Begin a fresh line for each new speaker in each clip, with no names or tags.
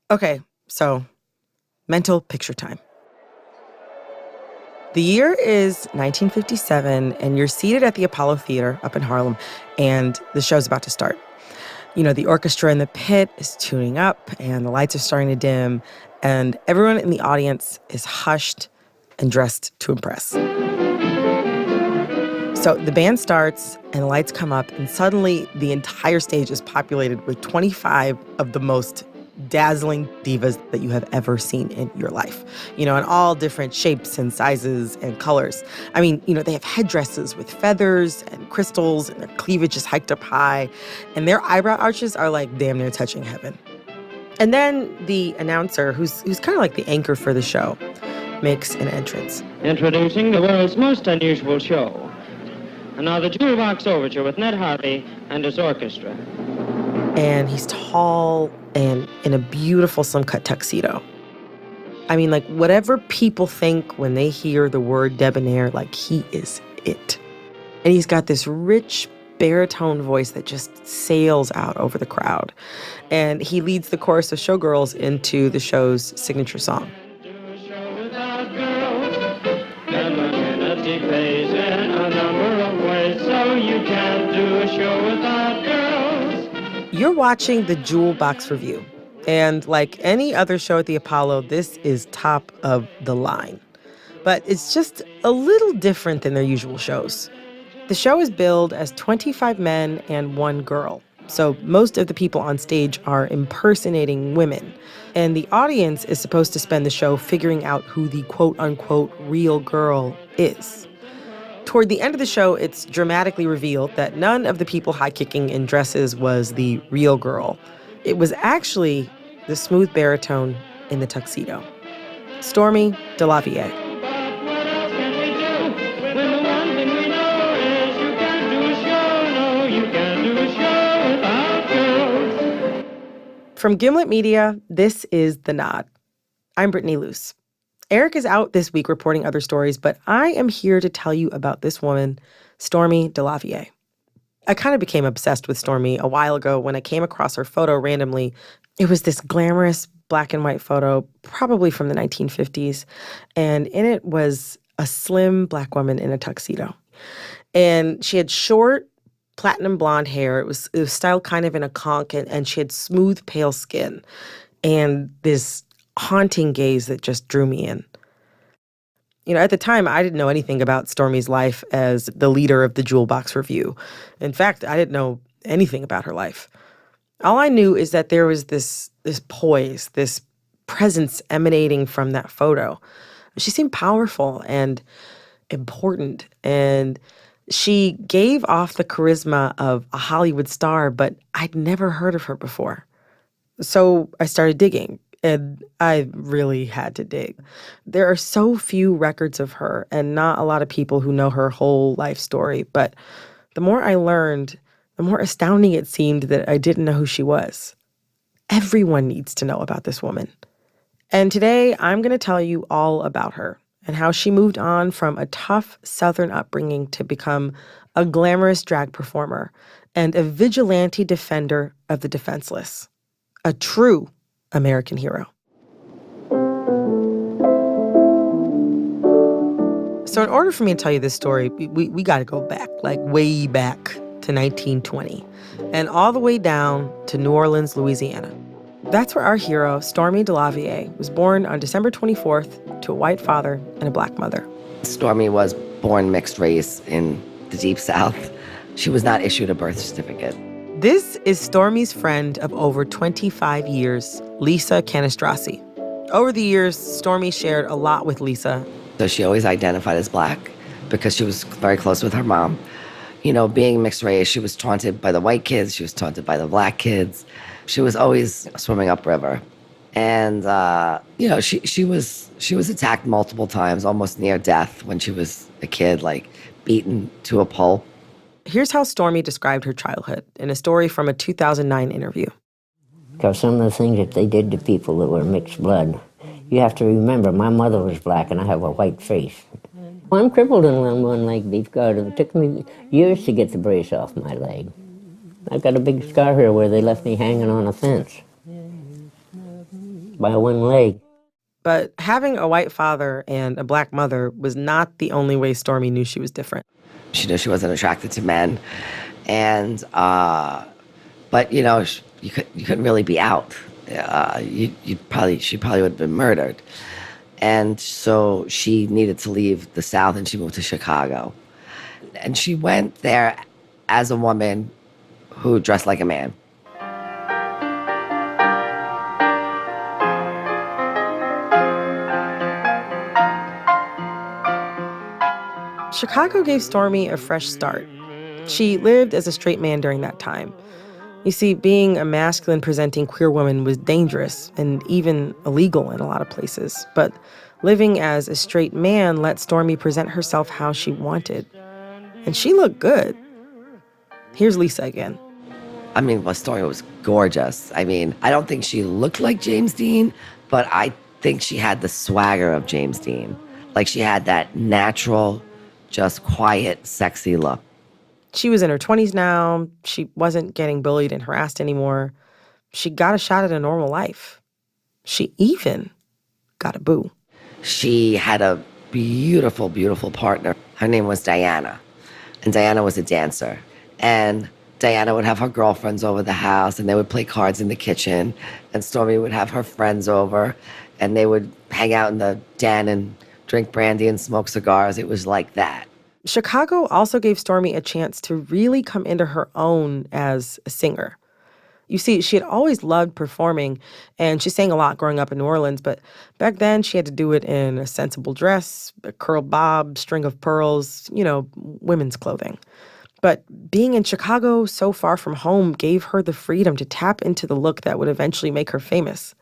Okay, so mental picture time. The year is 1957, and you're seated at the Apollo Theater up in Harlem, and the show's about to start. You know, the orchestra in the pit is tuning up, and the lights are starting to dim, and everyone in the audience is hushed and dressed to impress. So the band starts, and the lights come up, and suddenly the entire stage is populated with 25 of the most dazzling divas that you have ever seen in your life. You know, in all different shapes and sizes and colors. I mean, you know, they have headdresses with feathers and crystals, and their cleavage is hiked up high, and their eyebrow arches are like damn near touching heaven. And then the announcer, who's kind of like the anchor for the show, makes an entrance.
Introducing the world's most unusual show. And now the Jewel Box Overture with Ned Harvey and his orchestra.
And he's tall and in a beautiful slim-cut tuxedo. I mean, like, whatever people think when they hear the word debonair, like, he is it. And he's got this rich baritone voice that just sails out over the crowd. And he leads the chorus of showgirls into the show's signature song.
Pays in a number of ways, so you can't do a show without girls.
You're watching the Jewel Box Review. And like any other show at the Apollo, this is top of the line. But it's just a little different than their usual shows. The show is billed as 25 men and 1 girl. So most of the people on stage are impersonating women. And the audience is supposed to spend the show figuring out who the quote-unquote real girl is. Toward the end of the show, it's dramatically revealed that none of the people high-kicking in dresses was the real girl. It was actually the smooth baritone in the tuxedo. Stormy DeLavier. From Gimlet Media, this is The Nod. I'm Brittany Luce. Eric is out this week reporting other stories, but I am here to tell you about this woman, Stormy DeLavier. I kind of became obsessed with Stormy a while ago when I came across her photo randomly. It was this glamorous black and white photo, probably from the 1950s, and in it was a slim black woman in a tuxedo. And she had short, platinum blonde hair. It was styled kind of in a conch, and she had smooth, pale skin. And this haunting gaze that just drew me in. You know, at the time, I didn't know anything about Stormy's life as the leader of the Jewel Box Review. In fact, I didn't know anything about her life. All I knew is that there was this poise, this presence emanating from that photo. She seemed powerful and important, and she gave off the charisma of a Hollywood star, but I'd never heard of her before. So I started digging. And I really had to dig. There are so few records of her and not a lot of people who know her whole life story. But the more I learned, the more astounding it seemed that I didn't know who she was. Everyone needs to know about this woman. And today, I'm going to tell you all about her and how she moved on from a tough Southern upbringing to become a glamorous drag performer and a vigilante defender of the defenseless. A true American hero. So in order for me to tell you this story, we got to go back, like way back to 1920, and all the way down to New Orleans, Louisiana. That's where our hero, Stormy DeLavier, was born on December 24th to a white father and a black mother.
Stormy was born mixed race in the Deep South. She was not issued a birth certificate.
This is Stormy's friend of over 25 years, Lisa Canistrasi. Over the years, Stormy shared a lot with Lisa.
So she always identified as black because she was very close with her mom. You know, being mixed race, she was taunted by the white kids. She was taunted by the black kids. She was always swimming upriver. And, you know, she was attacked multiple times, almost near death when she was a kid, like beaten to a pulp.
Here's how Stormy described her childhood in a story from a 2009 interview.
Because some of the things that they did to people that were mixed blood, you have to remember, my mother was black and I have a white face. I'm crippled in one leg because it took me years to get the brace off my leg. I've got a big scar here where they left me hanging on a fence. by one leg.
But having a white father and a black mother was not the only way Stormy knew she was different.
She knew she wasn't attracted to men. And, but, you couldn't really be out. She probably would have been murdered. And so she needed to leave the South and she moved to Chicago. And she went there as a woman who dressed like a man.
Chicago gave Stormy a fresh start. She lived as a straight man during that time. You see, being a masculine-presenting queer woman was dangerous and even illegal in a lot of places. But living as a straight man let Stormy present herself how she wanted. And she looked good. Here's Lisa again.
Stormy was gorgeous. I don't think she looked like James Dean, but I think she had the swagger of James Dean. Like she had that natural, just quiet, sexy look.
She was in her 20s now. She wasn't getting bullied and harassed anymore. She got a shot at a normal life. She even got a boo.
She had a beautiful, beautiful partner. Her name was Diana. And Diana was a dancer. And Diana would have her girlfriends over the house, and they would play cards in the kitchen. And Stormy would have her friends over, and they would hang out in the den and drink brandy and smoke cigars. It was like that.
Chicago also gave Stormy a chance to really come into her own as a singer. You see, she had always loved performing, and she sang a lot growing up in New Orleans, but back then she had to do it in a sensible dress, a curled bob, string of pearls, women's clothing. But being in Chicago, so far from home, gave her the freedom to tap into the look that would eventually make her famous.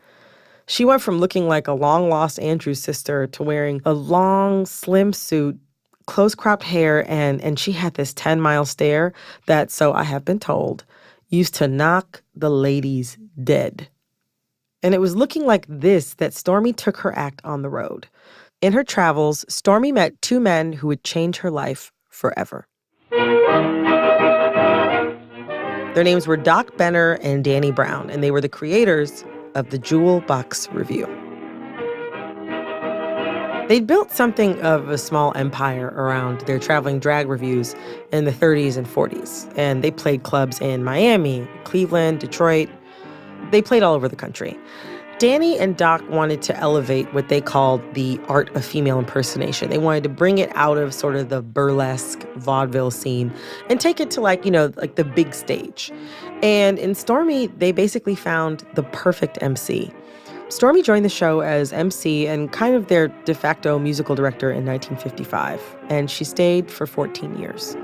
She went from looking like a long-lost Andrews sister to wearing a long, slim suit, close-cropped hair, and she had this 10-mile stare that, so I have been told, used to knock the ladies dead. And it was looking like this that Stormy took her act on the road. In her travels, Stormy met two men who would change her life forever. Their names were Doc Benner and Danny Brown, and they were the creators of the Jewel Box Revue. They'd built something of a small empire around their traveling drag revues in the 30s and 40s, and they played clubs in Miami, Cleveland, Detroit. They played all over the country. Danny and Doc wanted to elevate what they called the art of female impersonation. They wanted to bring it out of sort of the burlesque vaudeville scene and take it to like the big stage. And in Stormy, they basically found the perfect MC. Stormy joined the show as MC and kind of their de facto musical director in 1955, and she stayed for 14 years.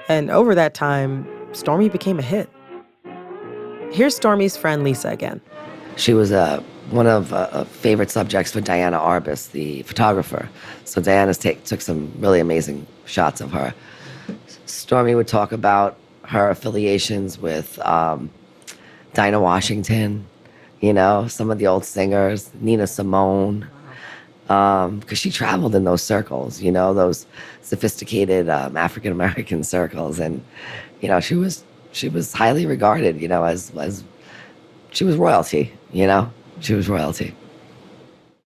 And over that time, Stormy became a hit. Here's Stormy's friend Lisa again.
She was one of favorite subjects for Diana Arbus, the photographer. So Diana took some really amazing shots of her. Stormy would talk about her affiliations with Dinah Washington, some of the old singers, Nina Simone, because she traveled in those circles, those sophisticated African-American circles. And, she was highly regarded, as she was royalty, she was royalty.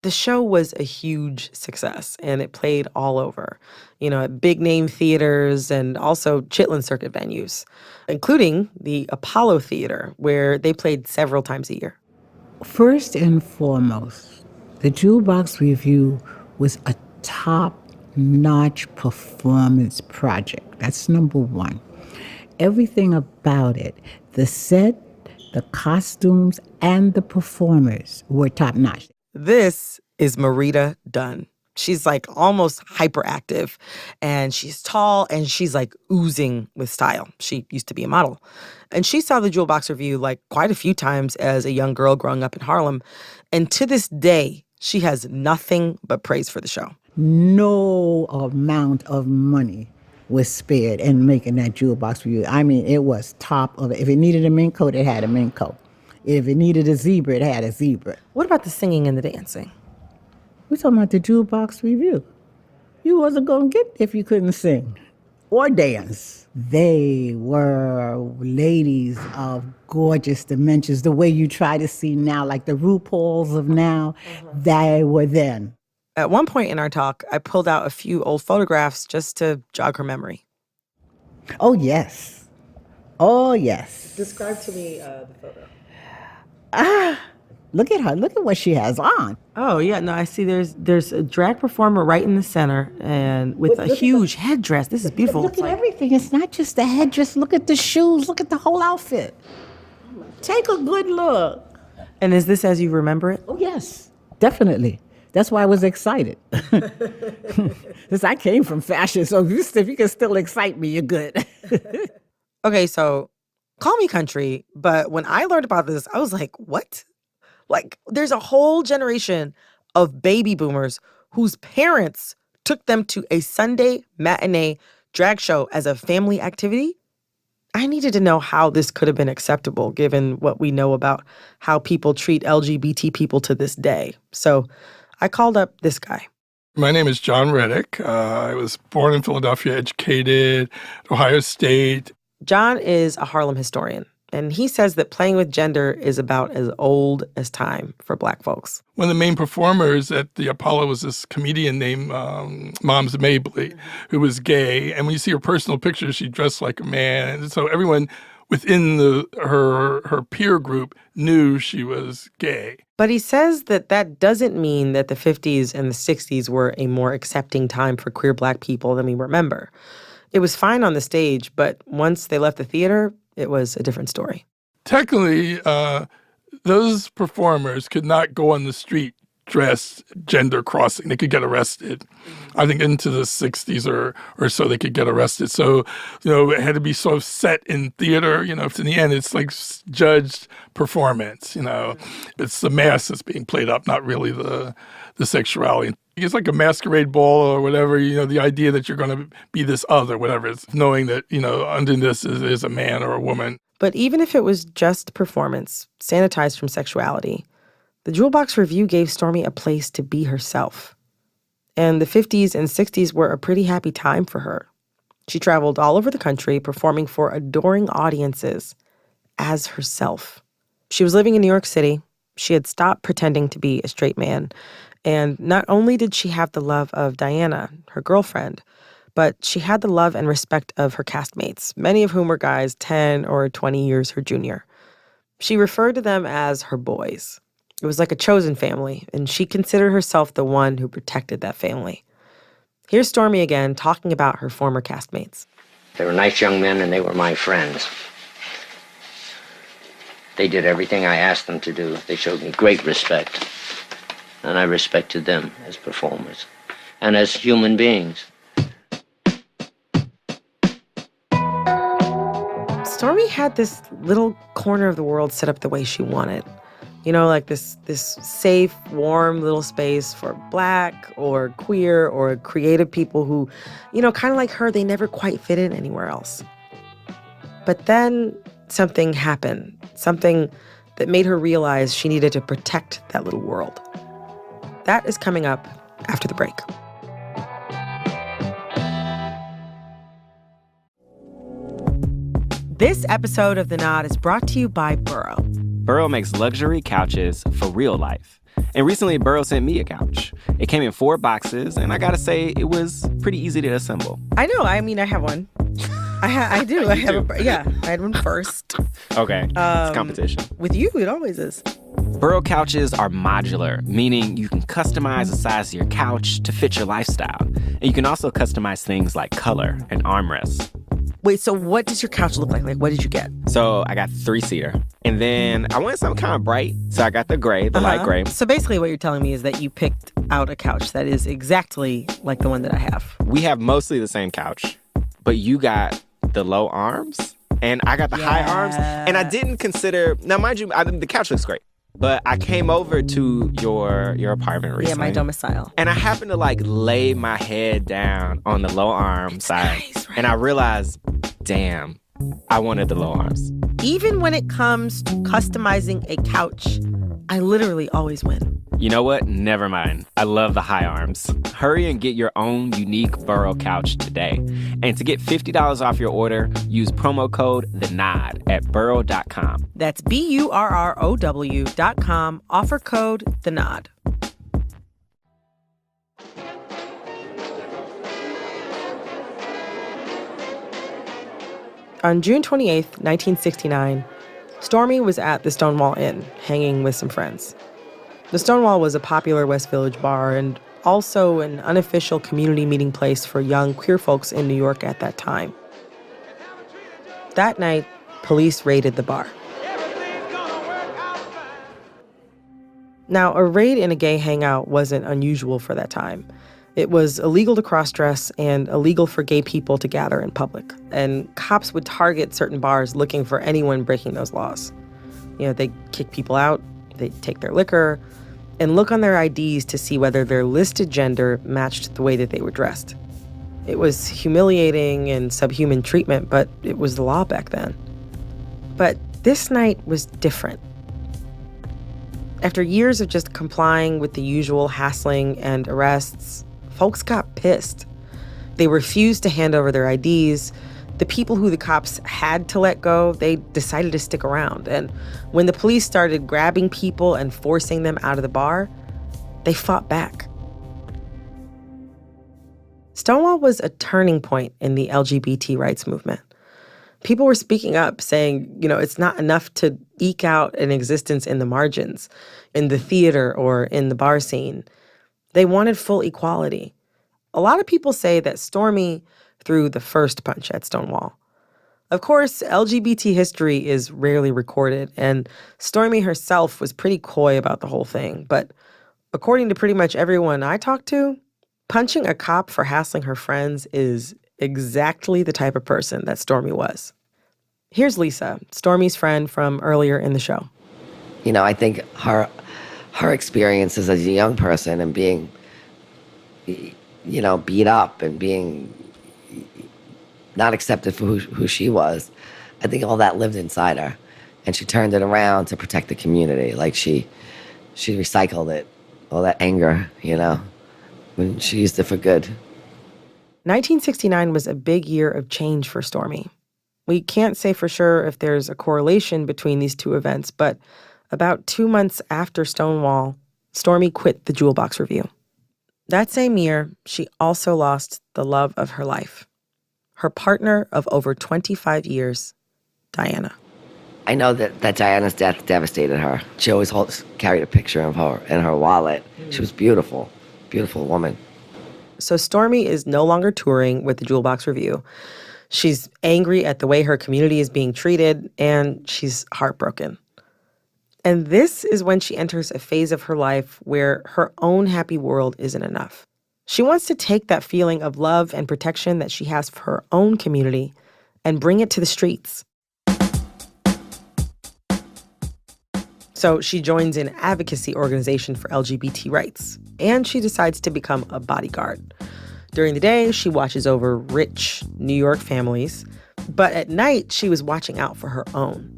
The show was a huge success, and it played all over, at big-name theaters and also Chitlin Circuit venues, including the Apollo Theater, where they played several times a year.
First and foremost, the Jewel Box Revue was a top-notch performance project. That's number one. Everything about it, the set, the costumes, and the performers were top-notch.
This is Marita Dunn. She's like almost hyperactive, and she's tall, and she's like oozing with style. She used to be a model. And she saw the Jewel Box Revue like quite a few times as a young girl growing up in Harlem. And to this day, she has nothing but praise for the show.
No amount of money was spared in making that Jewel Box Revue. It was top of it. If it needed a mink coat, it had a mink coat. If it needed a zebra, it had a zebra.
What about the singing and the dancing?
We're talking about the Jewel Box Revue. You wasn't going to get if you couldn't sing. or dance. They were ladies of gorgeous dimensions, the way you try to see now, like the RuPauls of now, they were then.
At one point in our talk, I pulled out a few old photographs just to jog her memory.
Oh, yes. Oh, yes.
Describe to me the photo.
Look at her. Look at what she has on.
Oh, yeah. No, I see there's a drag performer right in the center and with a huge headdress. This is beautiful.
Look at everything. It's not just the headdress. Look at the shoes. Look at the whole outfit. Take a good look.
And is this as you remember it?
Oh, yes. Definitely. That's why I was excited. Because I came from fashion, so if you can still excite me, you're good.
Okay, so call me country, but when I learned about this, I was like, what? Like, there's a whole generation of baby boomers whose parents took them to a Sunday matinee drag show as a family activity. I needed to know how this could have been acceptable given what we know about how people treat LGBT people to this day. So I called up this guy.
My name is John Reddick. I was born in Philadelphia, educated at Ohio State.
John is a Harlem historian, and he says that playing with gender is about as old as time for Black folks.
One of the main performers at the Apollo was this comedian named Moms Mabley, who was gay. And when you see her personal pictures, she dressed like a man. And so everyone within her peer group knew she was gay.
But he says that that doesn't mean that the 50s and the 60s were a more accepting time for queer Black people than we remember. It was fine on the stage, but once they left the theater, it was a different story.
Technically, those performers could not go on the street dressed gender crossing. They could get arrested. I think into the 60s or so they could get arrested. So, it had to be sort of set in theater, if in the end it's like judged performance, It's the mask that's being played up, not really the sexuality. It's like a masquerade ball or whatever, the idea that you're going to be this other, whatever. It's knowing that, under this is a man or a woman.
But even if it was just performance, sanitized from sexuality, the Jewel Box Revue gave Stormy a place to be herself. And the 50s and 60s were a pretty happy time for her. She traveled all over the country performing for adoring audiences as herself. She was living in New York City. She had stopped pretending to be a straight man. And not only did she have the love of Diana, her girlfriend, but she had the love and respect of her castmates, many of whom were guys 10 or 20 years her junior. She referred to them as her boys. It was like a chosen family, and she considered herself the one who protected that family. Here's Stormy again talking about her former castmates.
They were nice young men, and they were my friends. They did everything I asked them to do. They showed me great respect, and I respected them as performers and as human beings.
Stormy had this little corner of the world set up the way she wanted. Like this safe, warm little space for Black or queer or creative people who, kind of like her, they never quite fit in anywhere else. But then something happened, something that made her realize she needed to protect that little world. That is coming up after the break. This episode of The Nod is brought to you by Burrow.
Burrow makes luxury couches for real life. And recently, Burrow sent me a couch. It came in 4 boxes, and I gotta say, it was pretty easy to assemble.
I know. I mean, I have one. I do. I had one first.
Okay, it's competition.
With you, it always is.
Burrow couches are modular, meaning you can customize the size of your couch to fit your lifestyle. And you can also customize things like color and armrests.
Wait, so what does your couch look like? Like, what did you get?
So I got 3-seater. And then I wanted something kind of bright, so I got the gray, the light gray.
So basically what you're telling me is that you picked out a couch that is exactly like the one that I have.
We have mostly the same couch, but you got the low arms, and I got the high arms. And I didn't consider, now mind you, the couch looks great. But I came over to your apartment recently.
Yeah, my domicile.
And I happened to lay my head down on the low arm side.
Nice, right?
And I realized, damn, I wanted the low arms.
Even when it comes to customizing a couch, I literally always win.
You know what? Never mind. I love the high arms. Hurry and get your own unique Burrow couch today. And to get $50 off your order, use promo code THENOD at burrow.com.
That's BURROW.com, offer code THENOD. On June 28th, 1969, Stormy was at the Stonewall Inn, hanging with some friends. The Stonewall was a popular West Village bar and also an unofficial community meeting place for young queer folks in New York at that time. That night, police raided the bar. Now, a raid in a gay hangout wasn't unusual for that time. It was illegal to cross-dress and illegal for gay people to gather in public. And cops would target certain bars looking for anyone breaking those laws. They'd kick people out, they'd take their liquor, and look on their IDs to see whether their listed gender matched the way that they were dressed. It was humiliating and subhuman treatment, but it was the law back then. But this night was different. After years of just complying with the usual hassling and arrests, folks got pissed. They refused to hand over their IDs. The people who the cops had to let go, they decided to stick around. And when the police started grabbing people and forcing them out of the bar, they fought back. Stonewall was a turning point in the LGBT rights movement. People were speaking up, saying, it's not enough to eke out an existence in the margins, in the theater or in the bar scene. They wanted full equality. A lot of people say that Stormy threw the first punch at Stonewall. Of course, LGBT history is rarely recorded, and Stormy herself was pretty coy about the whole thing. But according to pretty much everyone I talked to, punching a cop for hassling her friends is exactly the type of person that Stormy was. Here's Lisa, Stormy's friend from earlier in the show.
I think her experiences as a young person and being, beat up and being not accepted for who she was, I think all that lived inside her. And she turned it around to protect the community. Like she recycled it, all that anger, when she used it for good.
1969 was a big year of change for Stormy. We can't say for sure if there's a correlation between these two events, but about 2 months after Stonewall, Stormy quit the Jewel Box Revue. That same year, she also lost the love of her life, her partner of over 25 years, Diana.
I know that Diana's death devastated her. She always carried a picture of her in her wallet. She was beautiful, beautiful woman.
So Stormy is no longer touring with the Jewel Box Revue. She's angry at the way her community is being treated, and she's heartbroken. And this is when she enters a phase of her life where her own happy world isn't enough. She wants to take that feeling of love and protection that she has for her own community and bring it to the streets. So she joins an advocacy organization for LGBT rights, and she decides to become a bodyguard. During the day, she watches over rich New York families, but at night, she was watching out for her own.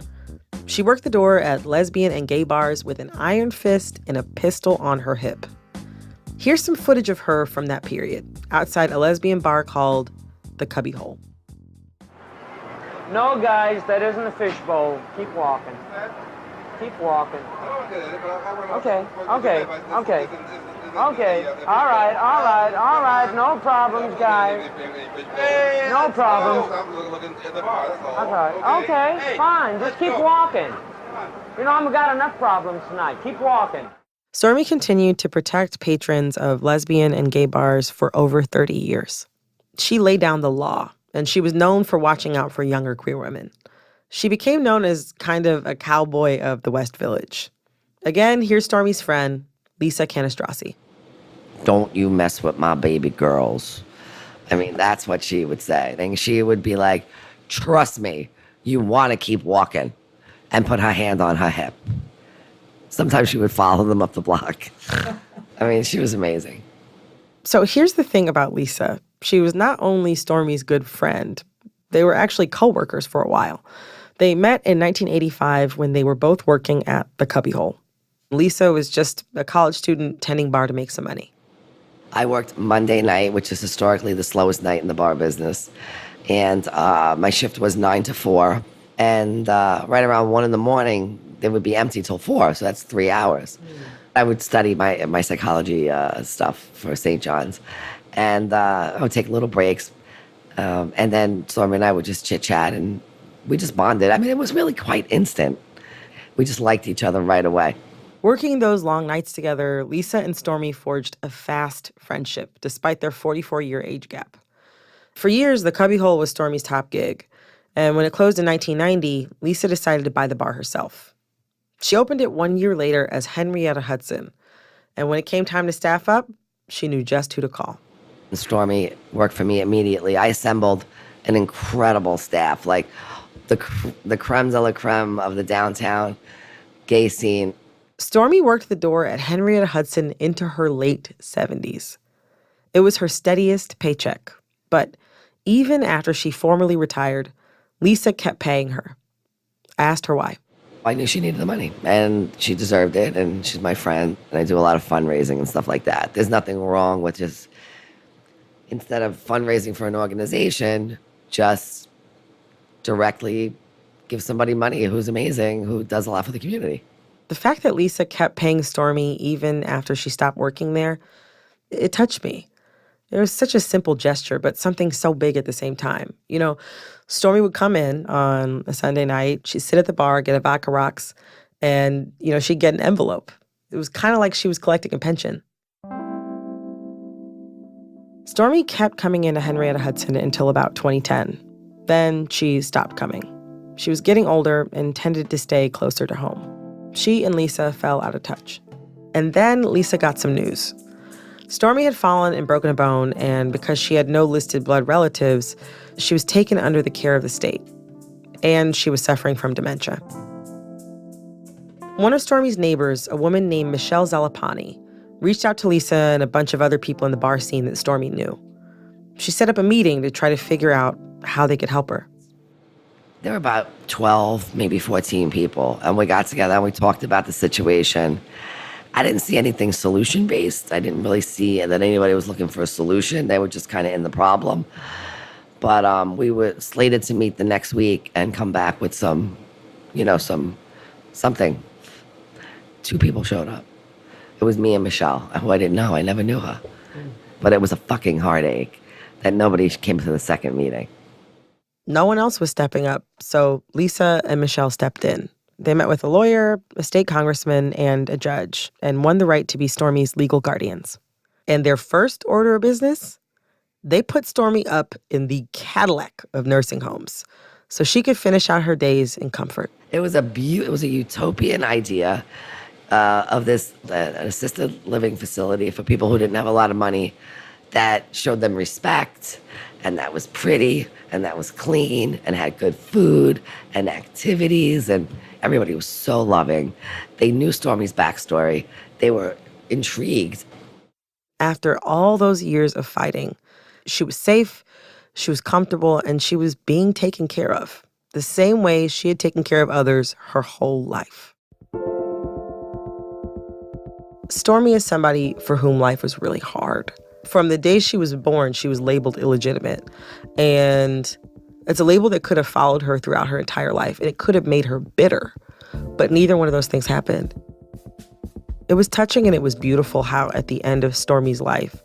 She worked the door at lesbian and gay bars with an iron fist and a pistol on her hip. Here's some footage of her from that period, outside a lesbian bar called the Cubby Hole.
No, guys, that isn't a fishbowl. Keep walking. Keep walking. Okay. All right. No problems, guys. No problems. Okay, fine. Just keep walking. I've got enough problems tonight. Keep walking.
Stormy continued to protect patrons of lesbian and gay bars for over 30 years. She laid down the law, and she was known for watching out for younger queer women. She became known as kind of a cowboy of the West Village. Again, here's Stormy's friend, Lisa Canastrossi.
Don't you mess with my baby girls. I mean, that's what she would say. And she would be like, trust me, you want to keep walking, and put her hand on her hip. Sometimes she would follow them up the block. I mean, she was amazing.
So here's the thing about Lisa. She was not only Stormy's good friend, they were actually co-workers for a while. They met in 1985 when they were both working at the Cubby Hole. Lisa was just a college student tending bar to make some money.
I worked Monday night, which is historically the slowest night in the bar business. And my shift was 9 to 4. And right around 1 in the morning, they would be empty till 4. So that's 3 hours. I would study my psychology stuff for St. John's. And I would take little breaks. And then Stormy and I would just chit chat and we just bonded. I mean, it was really quite instant. We just liked each other right away.
Working those long nights together, Lisa and Stormy forged a fast friendship despite their 44-year age gap. For years, the Cubbyhole was Stormy's top gig. And when it closed in 1990, Lisa decided to buy the bar herself. She opened it 1 year later as Henrietta Hudson. And when it came time to staff up, she knew just who to call.
Stormy worked for me immediately. I assembled an incredible staff, like the creme de la creme of the downtown gay scene.
Stormy worked the door at Henrietta Hudson into her late 70s. It was her steadiest paycheck. But even after she formally retired, Lisa kept paying her. I asked her why.
I knew she needed the money, and she deserved it, and she's my friend, and I do a lot of fundraising and stuff like that. There's nothing wrong with just, instead of fundraising for an organization, just directly give somebody money who's amazing, who does a lot for the community.
The fact that Lisa kept paying Stormy even after she stopped working there, it touched me. It was such a simple gesture, but something so big at the same time. You know, Stormy would come in on a Sunday night. She'd sit at the bar, get a vodka rocks, and, she'd get an envelope. It was kind of like she was collecting a pension. Stormy kept coming into Henrietta Hudson until about 2010. Then she stopped coming. She was getting older and tended to stay closer to home. She and Lisa fell out of touch. And then Lisa got some news. Stormy had fallen and broken a bone, and because she had no listed blood relatives, she was taken under the care of the state. And she was suffering from dementia. One of Stormy's neighbors, a woman named Michelle Zalapani, reached out to Lisa and a bunch of other people in the bar scene that Stormy knew. She set up a meeting to try to figure out how they could help her.
There were about 12, maybe 14 people, and we got together and we talked about the situation. I didn't see anything solution-based. I didn't really see that anybody was looking for a solution. They were just kind of in the problem. But we were slated to meet the next week and come back with something. 2 people showed up. It was me and Michelle, who I didn't know. I never knew her. But it was a fucking heartache that nobody came to the second meeting.
No one else was stepping up, so Lisa and Michelle stepped in. They met with a lawyer, a state congressman, and a judge, and won the right to be Stormy's legal guardians. And their first order of business? They put Stormy up in the Cadillac of nursing homes so she could finish out her days in comfort.
It was a utopian idea of this an assisted living facility for people who didn't have a lot of money that showed them respect, and that was pretty, and that was clean, and had good food and activities, and everybody was so loving. They knew Stormy's backstory. They were intrigued.
After all those years of fighting, she was safe, she was comfortable, and she was being taken care of, the same way she had taken care of others her whole life. Stormy is somebody for whom life was really hard. From the day she was born, she was labeled illegitimate. And it's a label that could have followed her throughout her entire life, and it could have made her bitter. But neither one of those things happened. It was touching and it was beautiful how at the end of Stormy's life,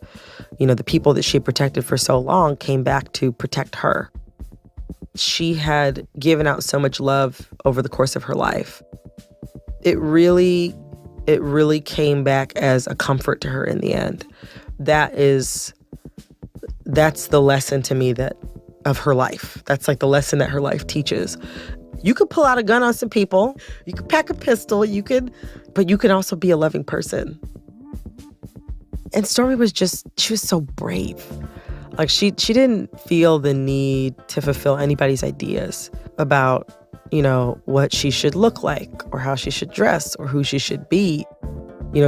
the people that she protected for so long came back to protect her. She had given out so much love over the course of her life. It really came back as a comfort to her in the end. That's the lesson to me of her life. That's like the lesson that her life teaches. You could pull out a gun on some people, you could pack a pistol, but you can also be a loving person. And Stormy she was so brave. Like she didn't feel the need to fulfill anybody's ideas about, what she should look like or how she should dress or who she should be.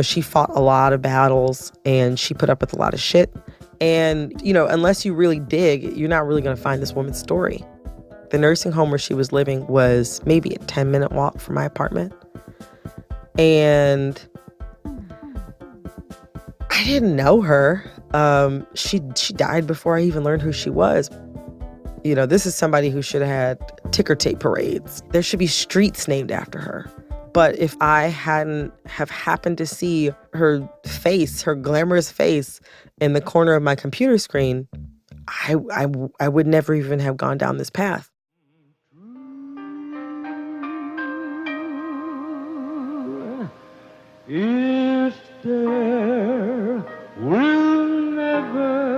She fought a lot of battles and she put up with a lot of shit. And, unless you really dig, you're not really going to find this woman's story. The nursing home where she was living was maybe a 10-minute walk from my apartment. And I didn't know her. She died before I even learned who she was. You know, this is somebody who should have had ticker tape parades. There should be streets named after her. But if I hadn't have happened to see her face, her glamorous face, in the corner of my computer screen, I would never even have gone down this path.
If there will never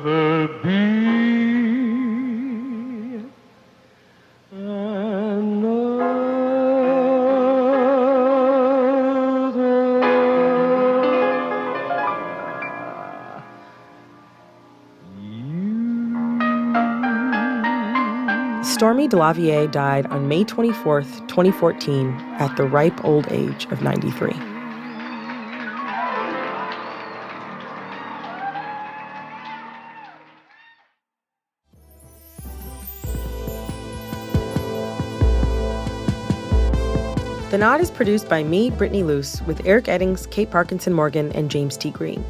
ever be
Stormy DeLavier died on May 24th, 2014, at the ripe old age of 93. The Nod is produced by me, Brittany Luce, with Eric Eddings, Kate Parkinson Morgan, and James T. Green.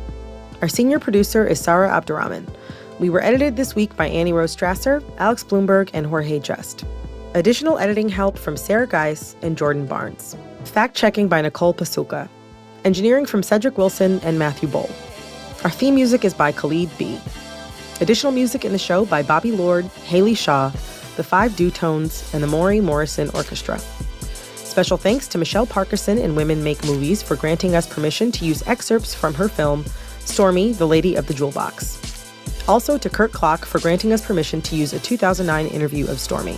Our senior producer is Sarah Abdurrahman. We were edited this week by Annie Rose Strasser, Alex Bloomberg, and Jorge Just. Additional editing help from Sarah Geis and Jordan Barnes. Fact-checking by Nicole Pasuka. Engineering from Cedric Wilson and Matthew Bowl. Our theme music is by Khalid B. Additional music in the show by Bobby Lord, Haley Shaw, the Five Dutones, and the Maury Morrison Orchestra. Special thanks to Michelle Parkerson and Women Make Movies for granting us permission to use excerpts from her film, Stormy, the Lady of the Jewel Box. Also to Kurt Klock for granting us permission to use a 2009 interview of Stormy.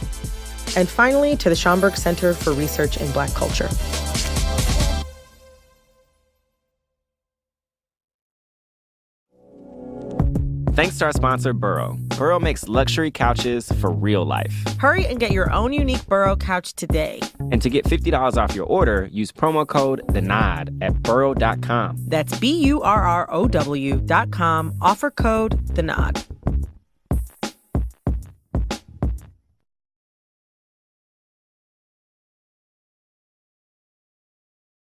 And finally, to the Schomburg Center for Research in Black Culture.
Thanks to our sponsor, Burrow. Burrow makes luxury couches for real life.
Hurry and get your own unique Burrow couch today.
And to get $50 off your order, use promo code THENOD at burrow.com.
That's BURROW.com, offer code THENOD.